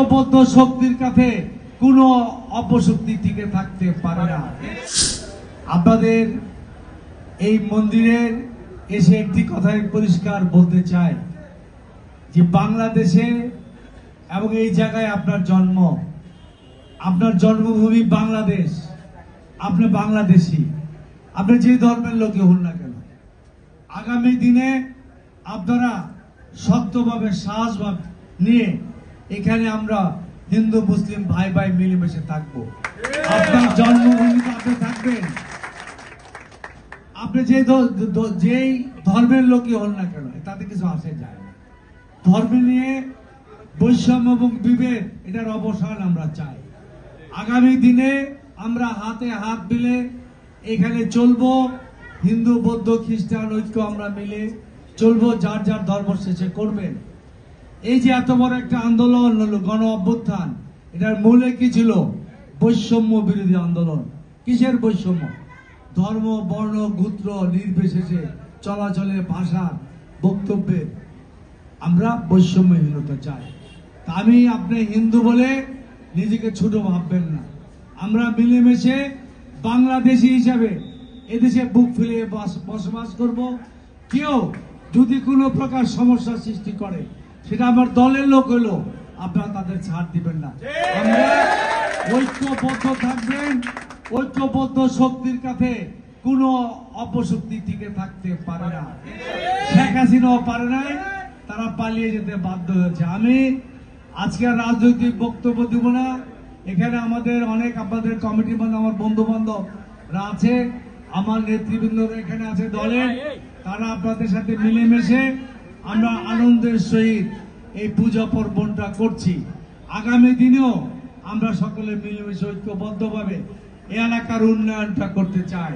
ঐক্যবদ্ধ শক্তির কাছে কোনো অপশক্তি টিকে থাকতে পারে না। আপনাদের এই মন্দিরের এসে একটি কথাই পরিষ্কার বলতে চাই যে বাংলাদেশে এবং এই জায়গায় আপনার জন্ম, আপনার জন্মভূমি বাংলাদেশ, আপনি বাংলাদেশী, আপনি যে ধর্মের লোকে হন না কেন, আগামী দিনে আপনারা শক্তভাবে সাহসভাবে নিয়ে এখানে আমরা হিন্দু মুসলিম ভাই ভাই মিলেমিশে থাকবো। আপনার জন্মভূমিতে আপনি থাকবেন, আপনি যেই ধর্মের লোকই হন না কেন, তাতে কিছু আসে যায় না। ধর্ম নিয়ে বৈষম্য এবং বিভেদ, এটার অবসান আমরা চাই। আগামী দিনে আমরা হাতে হাত মিলে এখানে চলবো, হিন্দু বৌদ্ধ খ্রিস্টান ঐক্য আমরা মিলে চলবো, যার যার ধর্ম শেষে করবেন। এই যে এত বড় একটা আন্দোলন হলো গণ অভ্যুত্থান, এটার মূলে কি ছিল? বৈষম্য বিরোধী আন্দোলন। কিসের বৈষম্য? ধর্ম বর্ণ গোত্র নির্বিশেষে চলাচলের ভাষা বক্তব্যের আমরা বৈষম্যহীনতা চাই। আমি আপনি হিন্দু বলে নিজেকে ছোট ভাববেন না। আমরা মিলেমিশে বাংলাদেশী হিসাবে এদেশে বুক ফুলিয়ে বসবাস করব। কেউ যদি কোনো প্রকার সমস্যা সৃষ্টি করে, সেটা আমার দলের লোক হলো, আপনারা তাদের ছাড় দিবেন না। আমরা ঐক্যবদ্ধ থাকবেন। ঐক্যবদ্ধ শক্তির কাছে কোনো অপশক্তি টিকে থাকতে পারে না। শেখ হাসিনাও পারে নাই, তারা পালিয়ে যেতে বাধ্য হয়েছে। আমি আজকে রাজনৈতিক বক্তব্য দিব না। এখানে আমাদের অনেক আপনাদের কমিটি বান্ধব, আমার বন্ধু বান্ধবরা আছে, আমার নেতৃবৃন্দরা এখানে আছে দলে, তারা আপনাদের সাথে মিলেমিশে আমরা আনন্দের সহিত এই পূজা পার্বণটা করছি। আগামী দিনেও আমরা সকলে মিলেমিশে ঐক্যবদ্ধভাবে এই এলাকার উন্নয়নটা করতে চাই।